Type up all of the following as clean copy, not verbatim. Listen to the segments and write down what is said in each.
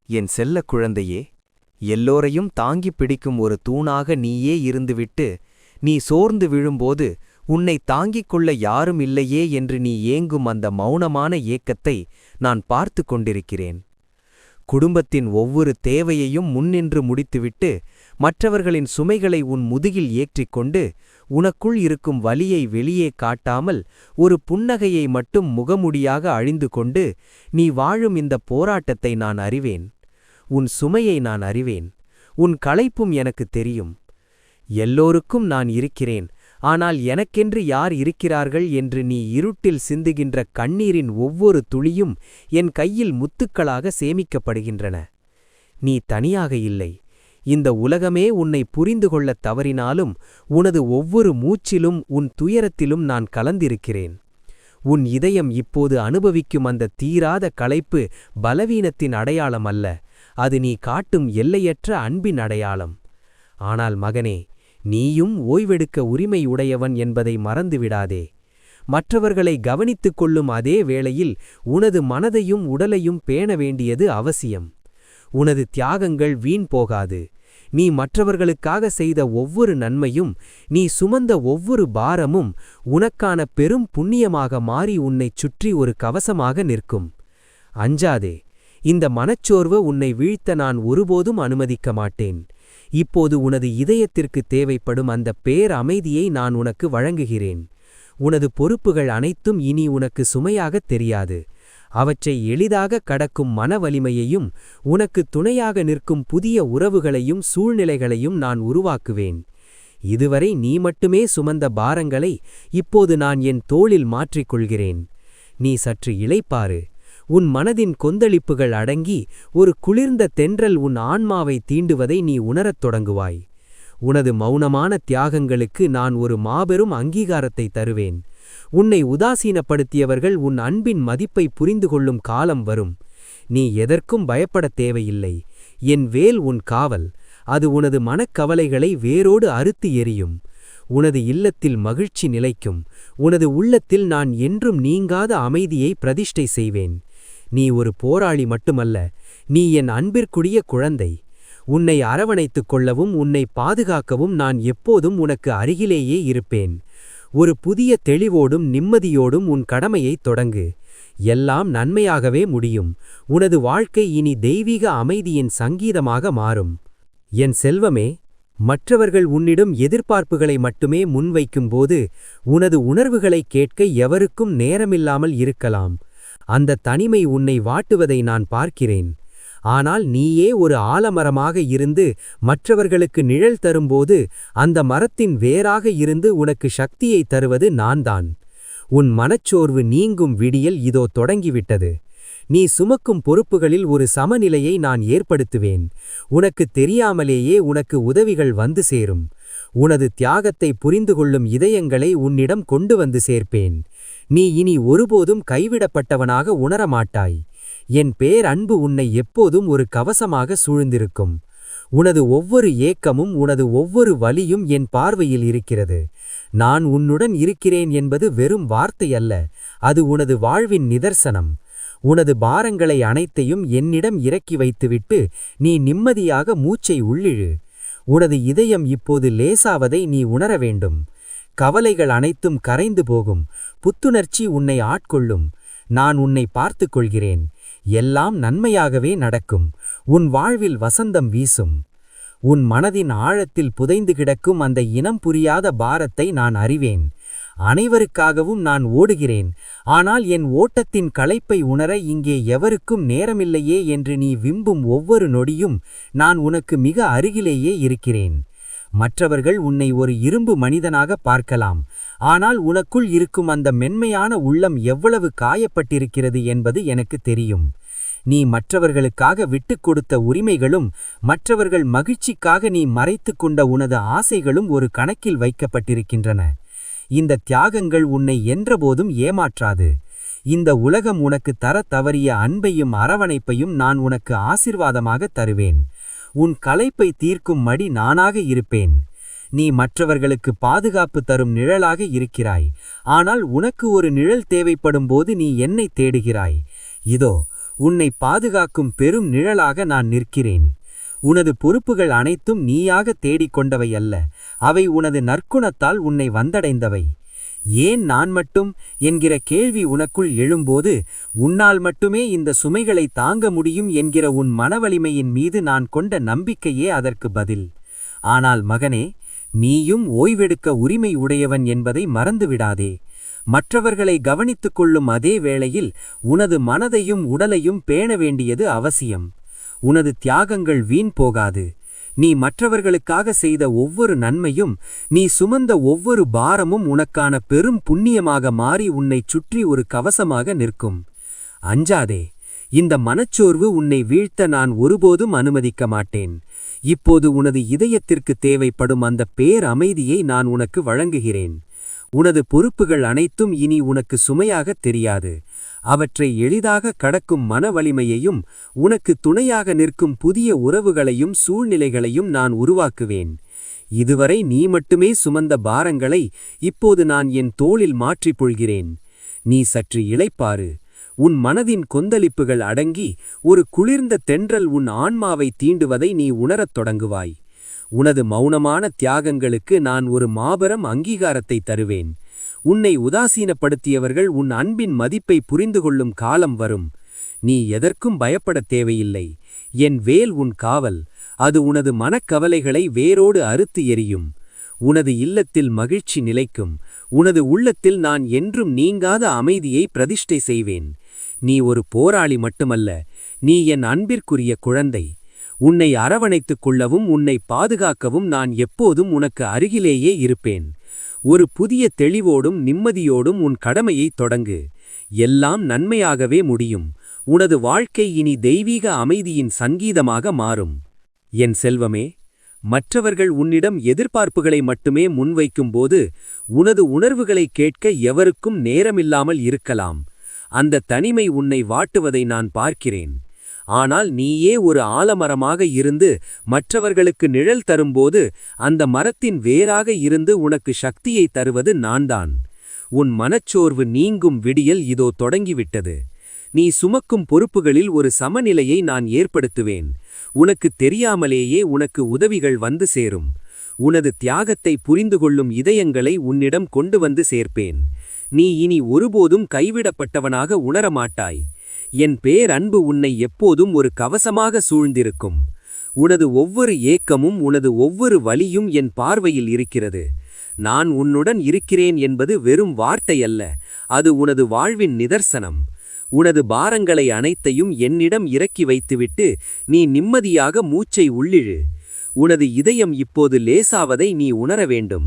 என் செல்லக் குழந்தையே, எல்லோரையும் தாங்கிப் பிடிக்கும் ஒரு தூணாக நீயே இருந்துவிட்டு, நீ சோர்ந்து விழும்போது உன்னைத் தாங்கிக் கொள்ள யாரும் இல்லையே என்று நீ ஏங்கும் அந்த மௌனமான ஏக்கத்தை நான் பார்த்து கொண்டிருக்கிறேன். குடும்பத்தின் ஒவ்வொரு தேவையையும் முன்னின்று முடித்துவிட்டு, மற்றவர்களின் சுமைகளை உன் முதுகில் ஏற்றிக்கொண்டு, உனக்குள் இருக்கும் வலியை வெளியே காட்டாமல் ஒரு புன்னகையை மட்டும் முகமுடியாக அழிந்து கொண்டு நீ வாழும் இந்த போராட்டத்தை நான் அறிவேன். உன் சுமையை நான் அறிவேன். உன் களைப்பும் எனக்கு தெரியும். எல்லோருக்கும் நான் இருக்கிறேன், ஆனால் எனக்கென்று யார் இருக்கிறார்கள் என்று நீ இருட்டில் சிந்துகின்ற கண்ணீரின் ஒவ்வொரு துளியும் என் கையில் முத்துக்களாக சேமிக்கப்படுகின்றன. நீ தனியாக இல்லை. இந்த உலகமே உன்னை புரிந்து கொள்ளத் தவறினாலும் உனது ஒவ்வொரு மூச்சிலும் உன் துயரத்திலும் நான் கலந்திருக்கிறேன். உன் இதயம் இப்போது அனுபவிக்கும் அந்த தீராத களைப்பு பலவீனத்தின் அடையாளம் அல்ல, அது நீ காட்டும் எல்லையற்ற அன்பின் அடையாளம். ஆனால் மகனே, நீயும் ஓய்வெடுக்க உரிமை உடையவன் என்பதை மறந்துவிடாதே. மற்றவர்களை கவனித்துக் கொள்ளும் அதே வேளையில் உனது மனதையும் உடலையும் பேண வேண்டியது அவசியம். உனது தியாகங்கள் வீண் போகாது. நீ மற்றவர்களுக்காக செய்த ஒவ்வொரு நன்மையும், நீ சுமந்த ஒவ்வொரு பாரமும் உனக்கான பெரும் புண்ணியமாக மாறி உன்னைச் சுற்றி ஒரு கவசமாக நிற்கும். அஞ்சாதே. இந்த மனச்சோர்வு உன்னை வீழ்த்த நான் ஒருபோதும் அனுமதிக்க மாட்டேன். இப்போது உனது இதயத்திற்கு தேவைப்படும் அந்த பேரமைதியை நான் உனக்கு வழங்குகிறேன். உனது பொறுப்புகள் அனைத்தும் இனி உனக்கு சுமையாகத் தெரியாது. அவற்றை எளிதாக கடக்கும் மன வலிமையையும் உனக்கு துணையாக நிற்கும் புதிய உறவுகளையும் சூழ்நிலைகளையும் நான் உருவாக்குவேன். இதுவரை நீ மட்டுமே சுமந்த பாரங்களை இப்போது நான் என் தோளில் மாற்றிக்கொள்கிறேன். நீ சற்று இளைப்பாறு. உன் மனதின் கொந்தளிப்புகள் அடங்கி ஒரு குளிர்ந்த தென்றல் உன் ஆன்மாவை தீண்டுவதை நீ உணரத் தொடங்குவாய். உனது மௌனமான தியாகங்களுக்கு நான் ஒரு மாபெரும் அங்கீகாரத்தை தருவேன். உன்னை உதாசீனப்படுத்தியவர்கள் உன் அன்பின் மதிப்பை புரிந்து கொள்ளும் காலம் வரும். நீ எதற்கும் பயப்படத் தேவையில்லை. என் வேல் உன் காவல். அது உனது மனக்கவலைகளை வேரோடு அறுத்து எறியும். உனது இல்லத்தில் மகிழ்ச்சி நிலைக்கும். உனது உள்ளத்தில் நான் என்றும் நீங்காத அமைதியை பிரதிஷ்டை செய்வேன். நீ ஒரு போராளி மட்டுமல்ல, நீ என் அன்பிற்குரிய குழந்தை. உன்னை அரவணைத்துக் கொள்ளவும் உன்னை பாதுகாக்கவும் நான் எப்போதும் உனக்கு அருகிலேயே இருப்பேன். ஒரு புதிய தெளிவோடும் நிம்மதியோடும் உன் கடமையைத் தொடங்கு. எல்லாம் நன்மையாகவே முடியும். உனது வாழ்க்கை இனி தெய்வீக அமைதியின் சங்கீதமாக மாறும். என் செல்வமே, மற்றவர்கள் உன்னிடம் எதிர்பார்ப்புகளை மட்டுமே முன்வைக்கும்போது உனது உணர்வுகளைக் கேட்க எவருக்கும் நேரமில்லாமல் இருக்கலாம். அந்த தனிமை உன்னை வாட்டுவதை நான் பார்க்கிறேன். ஆனால் நீயே ஒரு ஆலமரமாக இருந்து மற்றவர்களுக்கு நிழல் தரும்போது அந்த மரத்தின் வேராக இருந்து உனக்கு சக்தியை தருவது நான்தான். உன் மனச்சோர்வு நீங்கும் விடியல் இதோ தொடங்கிவிட்டது. நீ சுமக்கும் பொறுப்புகளில் ஒரு சமநிலையை நான் ஏற்படுத்துவேன். உனக்கு தெரியாமலேயே உனக்கு உதவிகள் வந்து சேரும். உனது தியாகத்தை புரிந்து கொள்ளும் இதயங்களை உன்னிடம் கொண்டு வந்து சேர்ப்பேன். நீ இனி ஒருபோதும் கைவிடப்பட்டவனாக உணரமாட்டாய். என் பேரன்பு உன்னை எப்போதும் ஒரு கவசமாக சூழ்ந்திருக்கும். உனது ஒவ்வொரு ஏக்கமும் உனது ஒவ்வொரு வலியும் என் பார்வையில் இருக்கிறது. நான் உன்னுடன் இருக்கிறேன் என்பது வெறும் வார்த்தை அல்ல, அது உனது வாழ்வின் நிதர்சனம். உனது பாரங்களை அனைத்தையும் என்னிடம் இறக்கி வைத்துவிட்டு நீ நிம்மதியாக மூச்சை உள்ளிழு. உனது இதயம் இப்போது லேசாவதை நீ உணர வேண்டும். கவலைகள் அனைத்தும் கரைந்து போகும். புத்துணர்ச்சி உன்னை ஆட்கொள்ளும். நான் உன்னை பார்த்து கொள்கிறேன். எல்லாம் நன்மையாகவே நடக்கும். உன் வாழ்வில் வசந்தம் வீசும். உன் மனதின் ஆழத்தில் புதைந்து கிடக்கும் அந்த இனம் புரியாத பாரத்தை நான் அறிவேன். அனைவருக்காகவும் நான் ஓடுகிறேன், ஆனால் என் ஓட்டத்தின் களைப்பை உணர இங்கே எவருக்கும் நேரமில்லையே என்று நீ விம்பும் ஒவ்வொரு நொடியும் நான் உனக்கு மிக அருகிலேயே இருக்கிறேன். மற்றவர்கள் உன்னை ஒரு இரும்பு மனிதனாக பார்க்கலாம், ஆனால் உனக்குள் இருக்கும் அந்த மென்மையான உள்ளம் எவ்வளவு காயப்பட்டிருக்கிறது என்பது எனக்கு தெரியும். நீ மற்றவர்களுக்காக விட்டுக் கொடுத்த உரிமைகளும் மற்றவர்கள் மகிழ்ச்சிக்காக நீ மறைத்து கொண்ட உனது ஆசைகளும் ஒரு கணக்கில் வைக்கப்பட்டிருக்கின்றன. இந்த தியாகங்கள் உன்னை என்றபோதும் ஏமாற்றாது. இந்த உலகம் உனக்கு தர தவறிய அன்பையும் அரவணைப்பையும் நான் உனக்கு ஆசீர்வாதமாக தருவேன். உன் களைப்பை தீர்க்கும் மடி நானாக இருப்பேன். நீ மற்றவர்களுக்கு பாதுகாப்பு தரும் நிழலாக இருக்கிறாய், ஆனால் உனக்கு ஒரு நிழல் தேவைப்படும் போது நீ என்னை தேடுகிறாய். இதோ உன்னை பாதுகாக்கும் பெரும் நிழலாக நான் நிற்கிறேன். உனது பொறுப்புகள் அனைத்தும் நீயாக தேடிக்கொண்டவை அல்ல, அவை உனது நற்குணத்தால் உன்னை வந்தடைந்தவை. ஏன் நான் மட்டும் என்கிற கேள்வி உனக்குள் எழும்போது, உன்னால் மட்டுமே இந்த சுமைகளை தாங்க முடியும் என்கிற உன் மனவலிமையின் மீது நான் கொண்ட நம்பிக்கையே அதற்கு பதில். ஆனால் மகனே, நீயும் ஓய்வெடுக்க உரிமை உடையவன் என்பதை மறந்துவிடாதே. மற்றவர்களை கவனித்துக் கொள்ளும் அதே வேளையில் உனது மனதையும் உடலையும் பேண வேண்டியது அவசியம். உனது தியாகங்கள் வீண் போகாது. நீ மற்றவர்களுக்காக செய்த ஒவ்வொரு நன்மையும், நீ சுமந்த ஒவ்வொரு பாரமும் உனக்கான பெரும் புண்ணியமாக மாறி உன்னைச் சுற்றி ஒரு கவசமாக நிற்கும். அஞ்சாதே. இந்த மனச்சோர்வு உன்னை வீழ்த்த நான் ஒருபோதும் அனுமதிக்க மாட்டேன். இப்போது உனது இதயத்திற்கு தேவைப்படும் அந்த பேரமைதியை நான் உனக்கு வழங்குகிறேன். உனது பொறுப்புகள் அனைத்தும் இனி உனக்கு சுமையாகத் தெரியாது. அவற்றை எளிதாக கடக்கும் மன வலிமையையும் உனக்கு துணையாக நிற்கும் புதிய உறவுகளையும் சூழ்நிலைகளையும் நான் உருவாக்குவேன். இதுவரை நீ மட்டுமே சுமந்த பாரங்களை இப்போது நான் என் தோளில் மாற்றிப் பொழ்கிறேன். நீ சற்று இளைப்பாறு. உன் மனதின் கொந்தளிப்புகள் அடங்கி ஒரு குளிர்ந்த தென்றல் உன் ஆன்மாவை தீண்டுவதை நீ உணரத் தொடங்குவாய். உனது மௌனமான தியாகங்களுக்கு நான் ஒரு மாபெரும் அங்கீகாரத்தை தருவேன். உன்னை உதாசீனப்படுத்தியவர்கள் உன் அன்பின் மதிப்பை புரிந்து கொள்ளும் காலம் வரும். நீ எதற்கும் பயப்படத் தேவையில்லை. என் வேல் உன் காவல். அது உனது மனக்கவலைகளை வேரோடு அறுத்து எறியும். உனது இல்லத்தில் மகிழ்ச்சி நிலைக்கும். உனது உள்ளத்தில் நான் என்றும் நீங்காத அமைதியை பிரதிஷ்டை செய்வேன். நீ ஒரு போராளி மட்டுமல்ல, நீ என் அன்பிற்குரிய குழந்தை. உன்னை அரவணைத்துக் கொள்ளவும் உன்னை பாதுகாக்கவும் நான் எப்போதும் உனக்கு அருகிலேயே இருப்பேன். ஒரு புதிய தெளிவோடும் நிம்மதியோடும் உன் கடமையை தொடங்கு. எல்லாம் நன்மையாகவே முடியும். உனது வாழ்க்கை இனி தெய்வீக அமைதியின் சங்கீதமாக மாறும். என் செல்வமே, மற்றவர்கள் உன்னிடம் எதிர்பார்ப்புகளை மட்டுமே முன்வைக்கும்போது உனது உணர்வுகளை கேட்க எவருக்கும் நேரமில்லாமல் இருக்கலாம். அந்த தனிமை உன்னை வாட்டுவதை நான் பார்க்கிறேன். ஆனால் நீயே ஒரு ஆலமரமாக இருந்து மற்றவர்களுக்கு நிழல் தரும்போது அந்த மரத்தின் வேராக இருந்து உனக்கு சக்தியை தருவது நான்தான். உன் மனச்சோர்வு நீங்கும் விடியல் இதோ தொடங்கிவிட்டது. நீ சுமக்கும் பொறுப்புகளில் ஒரு சமநிலையை நான் ஏற்படுத்துவேன். உனக்கு தெரியாமலேயே உனக்கு உதவிகள் வந்து சேரும். உனது தியாகத்தை புரிந்து கொள்ளும் இதயங்களை உன்னிடம் கொண்டு வந்து சேர்ப்பேன். நீ இனி ஒருபோதும் கைவிடப்பட்டவனாக உணரமாட்டாய். என் பேரன்பு உன்னை எப்போதும் ஒரு கவசமாக சூழ்ந்திருக்கும். உனது ஒவ்வொரு ஏக்கமும் உனது ஒவ்வொரு வலியும் என் பார்வையில் இருக்கிறது. நான் உன்னுடன் இருக்கிறேன் என்பது வெறும் வார்த்தையல்ல, அது உனது வாழ்வின் நிதர்சனம். உனது பாரங்களை அனைத்தையும் என்னிடம் இறக்கி வைத்துவிட்டு நீ நிம்மதியாக மூச்சை உள்ளிழு. உனது இதயம் இப்போது லேசாவதை நீ உணர வேண்டும்.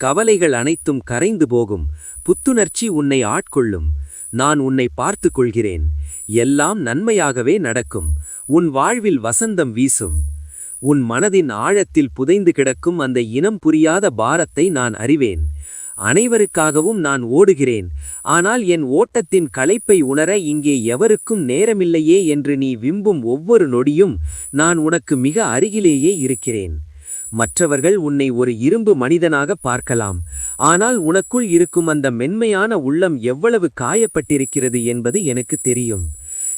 கவலைகள் அனைத்தும் கரைந்து போகும். புத்துணர்ச்சி உன்னை ஆட்கொள்ளும். நான் உன்னை பார்த்து கொள்கிறேன். எல்லாம் நன்மையாகவே நடக்கும். உன் வாழ்வில் வசந்தம் வீசும். உன் மனதின் ஆழத்தில் புதைந்து கிடக்கும் அந்த இனம் புரியாத பாரத்தை நான் அறிவேன். அனைவருக்காகவும் நான் ஓடுகிறேன். ஆனால் என் ஓட்டத்தின் களைப்பை உணர இங்கே எவருக்கும் நேரமில்லையே என்று நீ விம்பும் ஒவ்வொரு நொடியும் நான் உனக்கு மிக அருகிலேயே இருக்கிறேன். மற்றவர்கள் உன்னை ஒரு இரும்பு மனிதனாக பார்க்கலாம். ஆனால் உனக்குள் இருக்கும் அந்த மென்மையான உள்ளம் எவ்வளவு காயப்பட்டிருக்கிறது என்பது எனக்கு தெரியும்.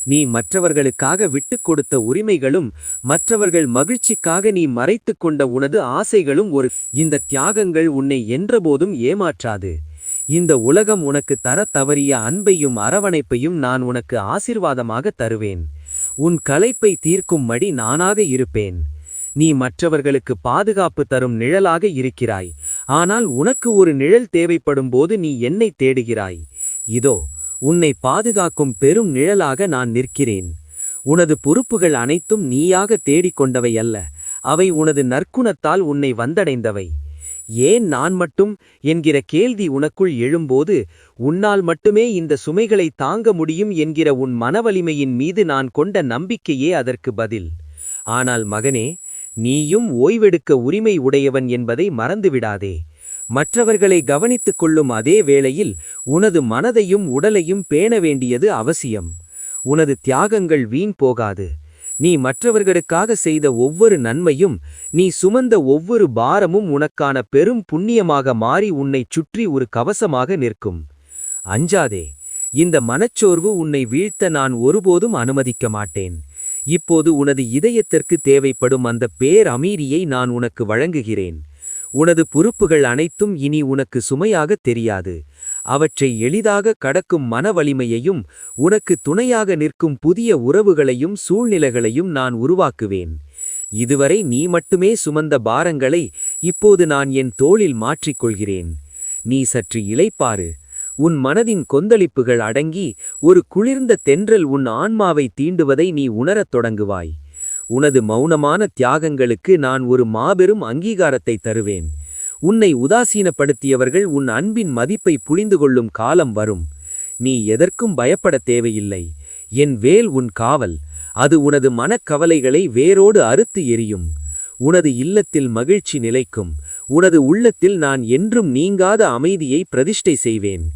நீ மற்றவர்களுக்காக விட்டுக் கொடுத்த உரிமைகளும் மற்றவர்கள் மகிழ்ச்சிக்காக நீ மறைத்துக் கொண்ட உனது ஆசைகளும் இந்த தியாகங்கள் உன்னை என்றபோதும் ஏமாற்றாது. இந்த உலகம் உனக்கு தரத் தவறிய அன்பையும் அரவணைப்பையும் நான் உனக்கு ஆசீர்வாதமாக தருவேன். உன் களைப்பை தீர்க்கும் மடி நானாக இருப்பேன். நீ மற்றவர்களுக்கு பாதுகாப்பு தரும் நிழலாக இருக்கிறாய். ஆனால் உனக்கு ஒரு நிழல் தேவைப்படும்போது நீ என்னை தேடுகிறாய். இதோ உன்னை பாதுகாக்கும் பெரும் நிழலாக நான் நிற்கிறேன். உனது பொறுப்புகள் அனைத்தும் நீயாக தேடிக்கொண்டவை அல்ல, அவை உனது நற்குணத்தால் உன்னை வந்தடைந்தவை. ஏன் நான் மட்டும் என்கிற கேள்வி உனக்குள் எழும்போது உன்னால் மட்டுமே இந்த சுமைகளை தாங்க முடியும் என்கிற உன் மனவலிமையின் மீது நான் கொண்ட நம்பிக்கையே அதற்கு பதில். ஆனால் மகனே, நீயும் ஓய்வெடுக்க உரிமை உடையவன் என்பதை மறந்துவிடாதே. மற்றவர்களை கவனித்துக் கொள்ளும் அதே வேளையில் உனது மனதையும் உடலையும் பேண வேண்டியது அவசியம். உனது தியாகங்கள் வீண் போகாது. நீ மற்றவர்களுக்காக செய்த ஒவ்வொரு நன்மையும், நீ சுமந்த ஒவ்வொரு பாரமும் உனக்கான பெரும் புண்ணியமாக மாறி உன்னைச் சுற்றி ஒரு கவசமாக நிற்கும். அஞ்சாதே. இந்த மனச்சோர்வு உன்னை வீழ்த்த நான் ஒருபோதும் அனுமதிக்க மாட்டேன். இப்போது உனது இதயத்திற்கு தேவைப்படும் அந்த பேரமீதியை நான் உனக்கு வழங்குகிறேன். உனது பொறுப்புகள் அனைத்தும் இனி உனக்கு சுமையாகத் தெரியாது. அவற்றை எளிதாக கடக்கும் மன வலிமையையும் உனக்கு துணையாக நிற்கும் புதிய உறவுகளையும் சூழ்நிலைகளையும் நான் உருவாக்குவேன். இதுவரை நீ மட்டுமே சுமந்த பாரங்களை இப்போது நான் என் தோளில் மாற்றிக்கொள்கிறேன். நீ சற்று இளைப்பாறு. உன் மனதின் கொந்தளிப்புகள் அடங்கி ஒரு குளிர்ந்த தென்றல் உன் ஆன்மாவை தீண்டுவதை நீ உணரத் தொடங்குவாய். உனது மௌனமான தியாகங்களுக்கு நான் ஒரு மாபெரும் அங்கீகாரத்தை தருவேன். உன்னை உதாசீனப்படுத்தியவர்கள் உன் அன்பின் மதிப்பை புரிந்துகொள்ளும் காலம் வரும். நீ எதற்கும் பயப்படத் தேவையில்லை. என் வேல் உன் காவல். அது உனது மனக்கவலைகளை வேரோடு அறுத்து எரியும். உனது இல்லத்தில் மகிழ்ச்சி நிலைக்கும். உனது உள்ளத்தில் நான் என்றும் நீங்காத அமைதியை பிரதிஷ்டை செய்வேன்.